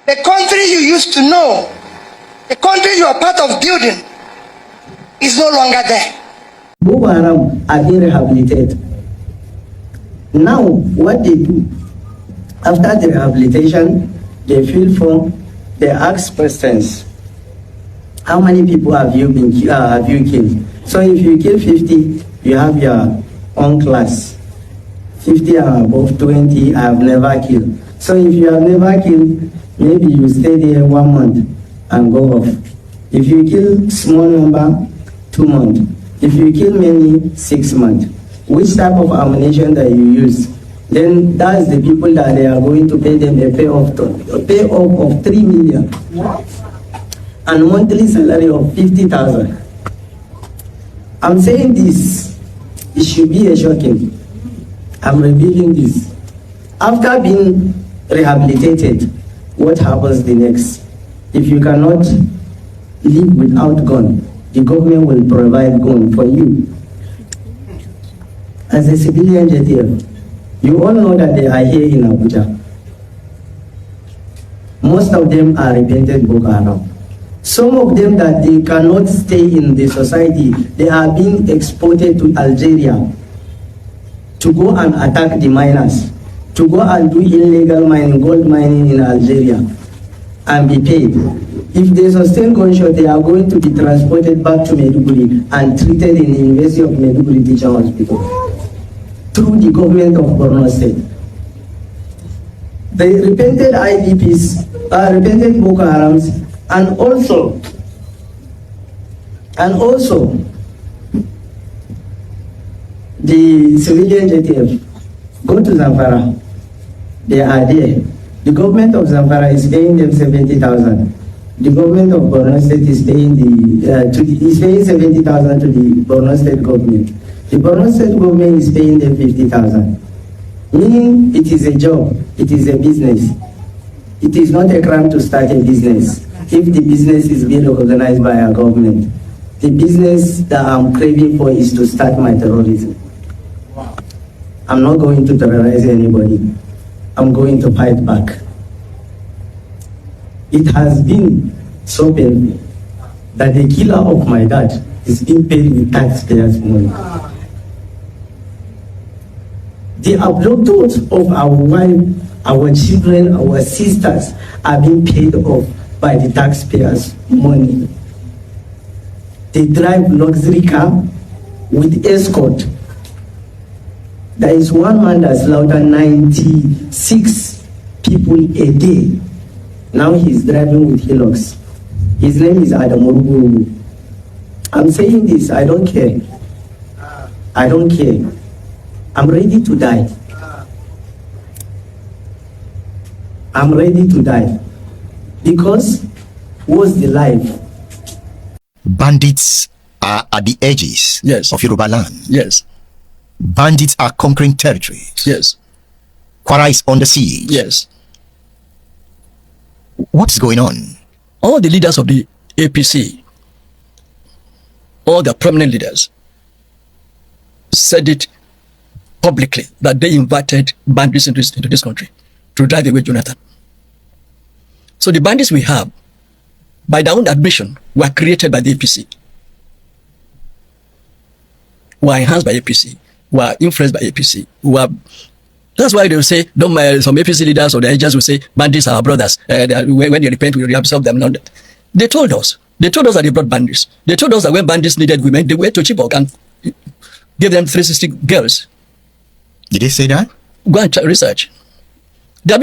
The country you used to know, the country you are part of building, is no longer there. Boko Haram are being rehabilitated. Now, what they do, after the rehabilitation, they fill form, they ask questions. How many people have you killed? So if you kill 50, you have your own class. 50 and above 20, I have never killed. So if you have never killed, maybe you stay there 1 month and go off. If you kill small number, 2 months. If you kill many, 6 months. Which type of ammunition that you use? Then that's the people that they are going to pay them a payoff of 3 million. And monthly salary of 50,000. I'm saying this, it should be a shocking. I'm revealing this. After being rehabilitated, what happens the next? If you cannot live without gun, the government will provide gun for you. As a civilian JTF, you all know that they are here in Abuja. Most of them are repentant Boko Haram. Some of them that they cannot stay in the society, they are being exported to Algeria to go and attack the miners, to go and do illegal mining, gold mining in Algeria, and be paid. If they sustain gunshot, they are going to be transported back to Maiduguri and treated in the University of Maiduguri Teaching Hospital through the government of Borno State. The repented IDPs, repented Boko Harams, and also the civilian JTF go to Zamfara. They are there. The government of Zamfara is paying them 70,000. The government of Borno State is paying is paying 70,000 to the Borno State government. The Borno State government is paying them 50,000. Meaning it is a job, it is a business. It is not a crime to start a business if the business is being recognized by our government. The business that I'm craving for is to start my terrorism. I'm not going to terrorize anybody. I'm going to fight back. It has been so painful that the killer of my dad is being paid with taxpayers' money. The abductors of our wife, our children, our sisters are being paid off by the taxpayers' money. They drive luxury car with escort. There is one man that slaughtered 96 people a day. Now he's driving with Hilux. His name is Adam Oruguru. I'm saying this, I don't care. I don't care. I'm ready to die. I'm ready to die. Because what's the life? Bandits are at the edges of Yoruba land. Yes. Bandits are conquering territories. Yes. Kwara is on the siege. Yes. What's going on? All the leaders of the APC, all the prominent leaders, said it publicly that they invited bandits into this country to drive away Jonathan. So the bandits we have, by their own admission, were created by the APC, were enhanced by APC, were influenced by APC, that's why they will say, some APC leaders or the agents will say, bandits are our brothers. When they repent, we will reabsorb them. They told us that they brought bandits. They told us that when bandits needed women, they went to Chibok and gave them 360 girls. Did they say that? Go and research. There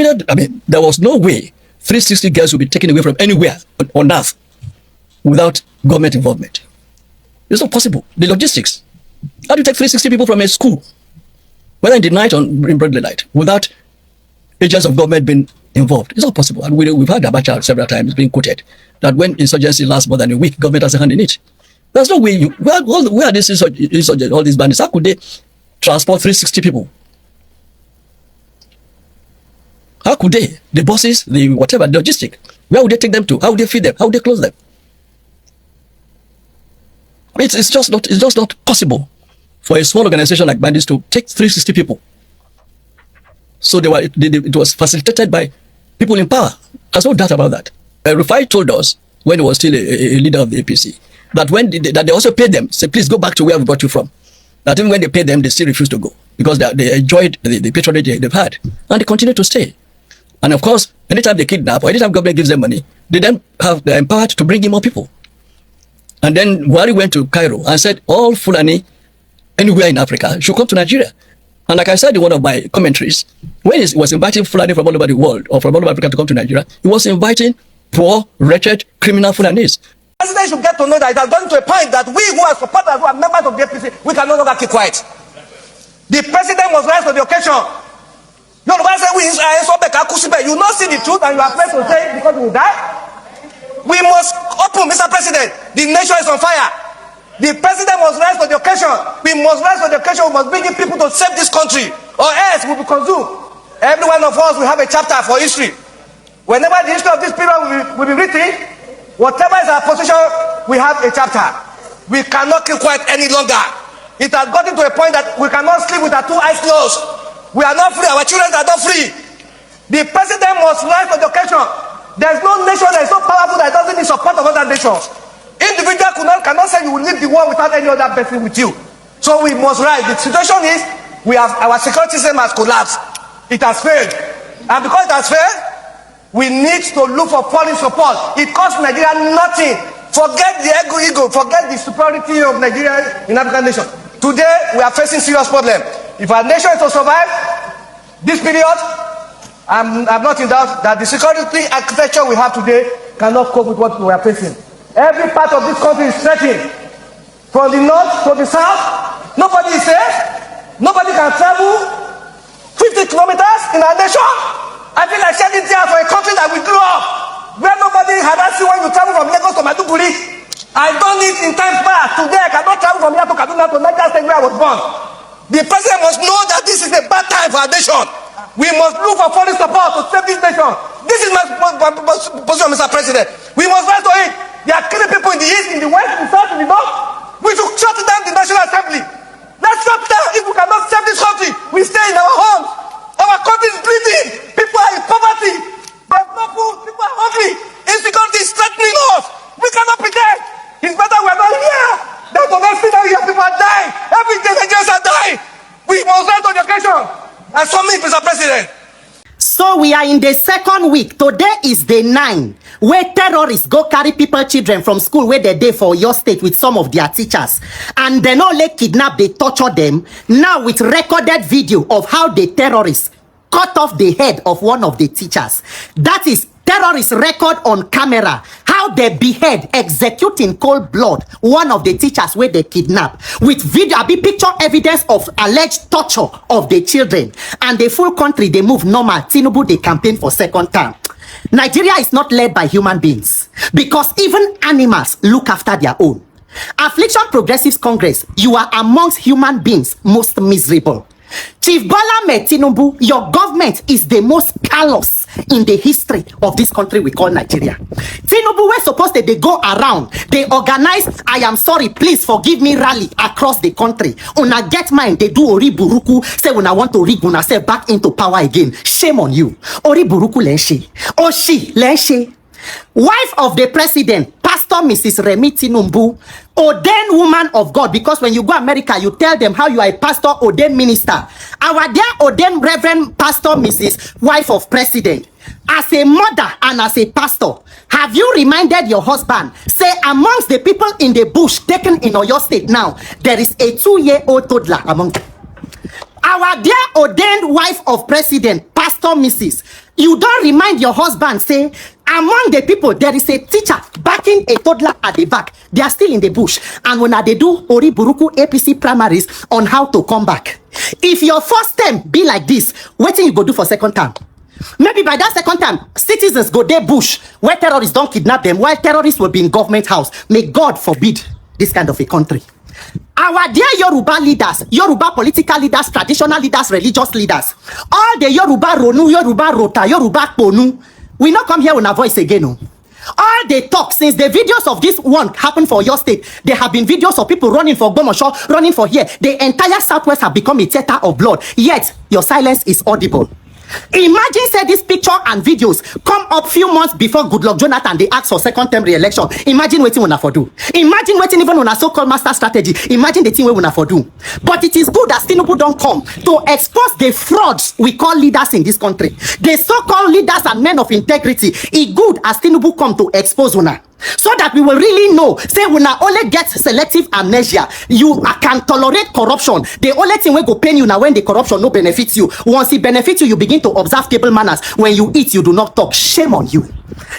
was no way 360 girls would be taken away from anywhere on earth without government involvement. It's not possible. The logistics. How do you take 360 people from a school, whether in the night or in broad daylight, without agents of government being involved? It's not possible. And we've had Abacha several times being quoted that when insurgency lasts more than a week, government has a hand in it. There's no way. Where are these insurgents, all these bandits? How could they transport 360 people? How could they? The buses, the whatever, the logistic. Where would they take them to? How would they feed them? How would they close them? It's just not possible for a small organization like bandits to take 360 people. So it was facilitated by people in power. There's no doubt about that. Rufai told us when he was still a leader of the APC that that they also paid them, say, please go back to where we brought you from. That even when they paid them, they still refused to go because they enjoyed the patronage they've had, and they continue to stay. And of course, anytime they kidnap or anytime government gives them money, they're empowered to bring in more people. And then Buhari went to Cairo and said all Fulani anywhere in Africa should come to Nigeria. And like I said in one of my commentaries, when he was inviting Fulani from all over the world or from all over Africa to come to Nigeria, he was inviting poor, wretched, criminal Fulanis. The president should get to know that it has gone to a point that we who are supporters, who are members of the APC, we can no longer keep quiet. The president must rise to the occasion. You know, you not see the truth and you are afraid to say it because you will die. We must open, Mr. President. The nation is on fire. The president must rise to the occasion. We must rise to the occasion. We must bring in people to save this country, or else we will be consumed. Every one of us will have a chapter for history. Whenever the history of this period will be written, whatever is our position, we have a chapter. We cannot keep quiet any longer. It has gotten to a point that we cannot sleep with our two eyes closed. We are not free. Our children are not free. The president must rise to the occasion. There is no nation that is so powerful that doesn't need support of other nations. Individual cannot say you will leave the world without any other person with you. So we must rise. The situation is our security system has collapsed. It has failed. And because it has failed, we need to look for foreign support. It costs Nigeria nothing. Forget the ego, forget the superiority of Nigeria in African nation. Today, we are facing serious problem. If our nation is to survive this period, I'm not in doubt that the security architecture we have today cannot cope with what we are facing. Every part of this country is threatened. From the north to the south, nobody is safe. Nobody can travel 50 kilometers in our nation. I feel like shedding tears for a country that we grew up, where nobody harass you when you travel from Lagos to Maiduguri. I done it in times past. Today I cannot travel from here to Kaduna to Niger State where I was born. The president must know that this is a bad time for our nation. We must look for foreign support to save this nation. This is my position, Mr. President. We must rise to it. They are killing people in the east, in the west, in the south, in the north. We should shut down the National Assembly. Let's shut down. If we cannot save this country, we stay in our homes. Our country is bleeding. People are in poverty. There's no food. People are hungry. Insecurity is threatening us. We cannot pretend. It's better we are not here. That's the next thing that we have. People are dying. Every day Nigerians are dying. We must rise to the occasion. And so me, Mr. President. So we are in the second week. Today is day 9, where terrorists go carry people, children from school where they dey for your state with some of their teachers. And they not let kidnap, they torture them. Now with recorded video of how the terrorists cut off the head of one of the teachers. That is terrorist record on camera how they behead, execute in cold blood one of the teachers where they kidnap with video, be picture evidence of alleged torture of the children. And the full country they move normal. Tinubu they campaign for second term. Nigeria is not led by human beings because even animals look after their own. Affliction Progressives Congress, you are amongst human beings most miserable. Chief Bola Ahmed Tinubu, your government is the most callous in the history of this country we call Nigeria. Tinubu, we're supposed to they go around, they organize, I am sorry, please forgive me rally across the country. Una get mine, they do Ori Buruku, say when I want to rig una say back into power again. Shame on you. Ori Buruku Lenshi. Oshi Lenshi. Wife of the president, Pastor Mrs. Remi Tinubu, ordained woman of God, because when you go America, you tell them how you are a pastor, ordained minister. Our dear ordained Reverend Pastor Mrs. Wife of President, as a mother and as a pastor, have you reminded your husband, say amongst the people in the bush taken in Oyo State now, there is a 2-year-old toddler among them. Our dear ordained wife of president, Pastor Mrs., you don't remind your husband, say, among the people, there is a teacher backing a toddler at the back. They are still in the bush. And when they do Ori Buruku APC primaries on how to come back. If your first term be like this, what thing you go do for second term? Maybe by that second time, citizens go there bush, where terrorists don't kidnap them, while terrorists will be in government house. May God forbid this kind of a country. Our dear Yoruba leaders, Yoruba political leaders, traditional leaders, religious leaders, all the Yoruba Ronu, Yoruba Rota, Yoruba Ponu, we not come here with a voice again. No. All they talk since the videos of this one happened for your state, there have been videos of people running for Gomosho, running for here. The entire Southwest have become a theater of blood. Yet, your silence is audible. Imagine say this picture and videos come up few months before Goodluck Jonathan they ask for second term re-election. Imagine waiting una for do. Imagine waiting even on a so-called master strategy. Imagine the thing we una for do. But it is good that Tinubu don't come to expose the frauds we call leaders in this country. The so-called leaders and men of integrity. It good as Tinubu come to expose una. So that we will really know, say we not only get selective amnesia, you can tolerate corruption. The only thing we go pain you now when the corruption no benefits you. Once it benefits you, you begin to observe table manners. When you eat, you do not talk. Shame on you.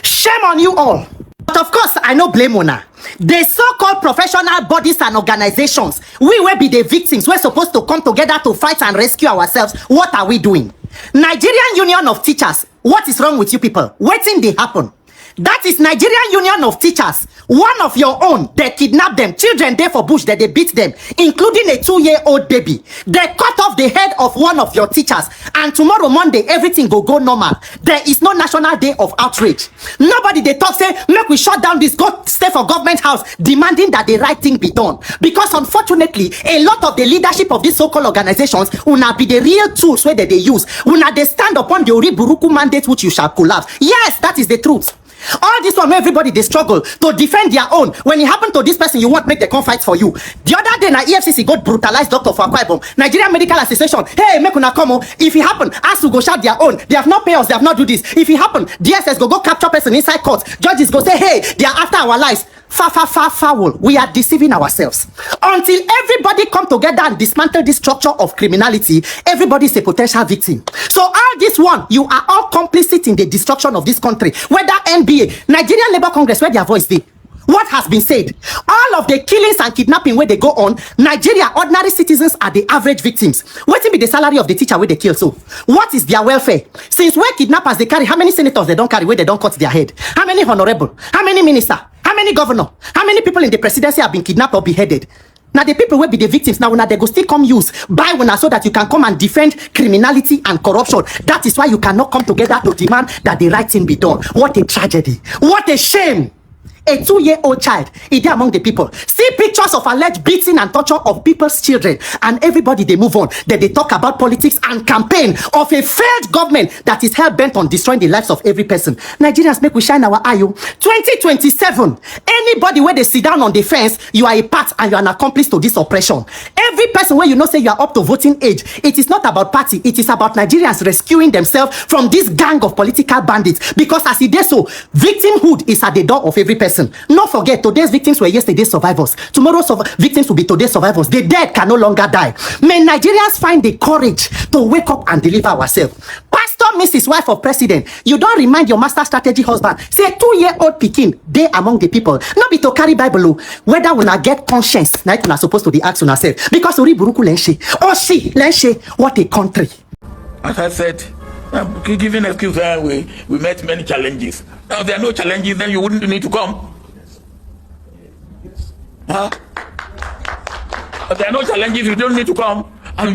Shame on you all. But of course, I no blame una. The so-called professional bodies and organizations, we will be the victims. We're supposed to come together to fight and rescue ourselves. What are we doing? Nigerian Union of Teachers, what is wrong with you people? Waiting they happen. That is Nigerian Union of Teachers. One of your own, they kidnapped them. Children there for bush, that they beat them, including a 2-year-old baby. They cut off the head of one of your teachers. And tomorrow, Monday, everything go normal. There is no national day of outrage. Nobody they talk, say, make we shut down this, go stay for government house, demanding that the right thing be done. Because unfortunately, a lot of the leadership of these so-called organizations will not be the real tools where they use. Will not they stand upon the Oriburuku mandate which you shall collapse. Yes, that is the truth. All this one, everybody they struggle to defend their own. When it happened to this person, you want make the con fight for you. The other day, na EFCC got brutalized Dr. Fakwaibom. Nigerian Medical Association, hey, make una come on. If it happen, ask to go shout their own. They have not paid us, they have not do this. If it happen, DSS go capture person inside court. Judges go say, hey, they are after our lives. Foul. We are deceiving ourselves. Until everybody come together and dismantle this structure of criminality, everybody is a potential victim. So all this one, you are all complicit in the destruction of this country. Whether NBA, Nigerian Labour Congress, where their voice be. What has been said? All of the killings and kidnapping where they go on, Nigeria, ordinary citizens are the average victims. What will be the salary of the teacher where they kill? So, what is their welfare? Since where kidnappers they carry, how many senators they don't carry where they don't cut their head? How many honorable? How many minister? How many governor? How many people in the presidency have been kidnapped or beheaded? Now the people will be the victims. Now they go still come use buy una so that you can come and defend criminality and corruption. That is why you cannot come together to demand that the right thing be done. What a tragedy! What a shame! A 2-year-old child is there among the people. See pictures of alleged beating and torture of people's children, and everybody they move on. Then they talk about politics and campaign of a failed government that is hell bent on destroying the lives of every person. Nigerians, make we shine our eye. 2027. Anybody where they sit down on the fence, you are a part and you are an accomplice to this oppression. Every person where you know say you are up to voting age, it is not about party. It is about Nigerians rescuing themselves from this gang of political bandits. Because as it is so, victimhood is at the door of every person. Not forget, today's victims were yesterday's survivors. Tomorrow's victims will be today's survivors. The dead can no longer die. May Nigerians find the courage to wake up and deliver ourselves. Pastor, Mrs. Wife of President, you don't remind your master strategy husband. Say 2-year-old Pekin, they among the people. Not be to carry Bible, whether we not get conscience, like we are supposed to be asking ourselves. Because Uri Buruku Lenshe, oh she, Lenshe, what a country. As I said, giving excuse, we met many challenges. Now, if there are no challenges, then you wouldn't need to come. Huh? If there are no challenges, you don't need to come. And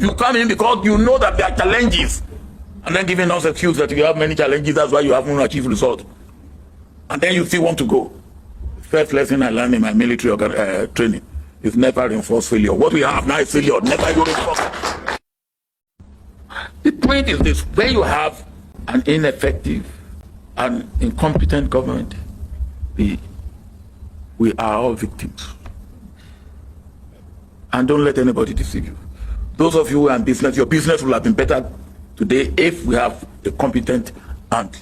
you come in because you know that there are challenges. And then giving us excuse that you have many challenges, that's why you haven't achieved result. And then you still want to go. First lesson I learned in my military training is never reinforce failure. What we have now is failure, never you reinforce. The point is this: when you have an ineffective and incompetent government, we are all victims. And don't let anybody deceive you. Those of you who are in business, your business will have been better today if we have a competent and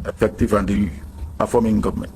effective and performing government.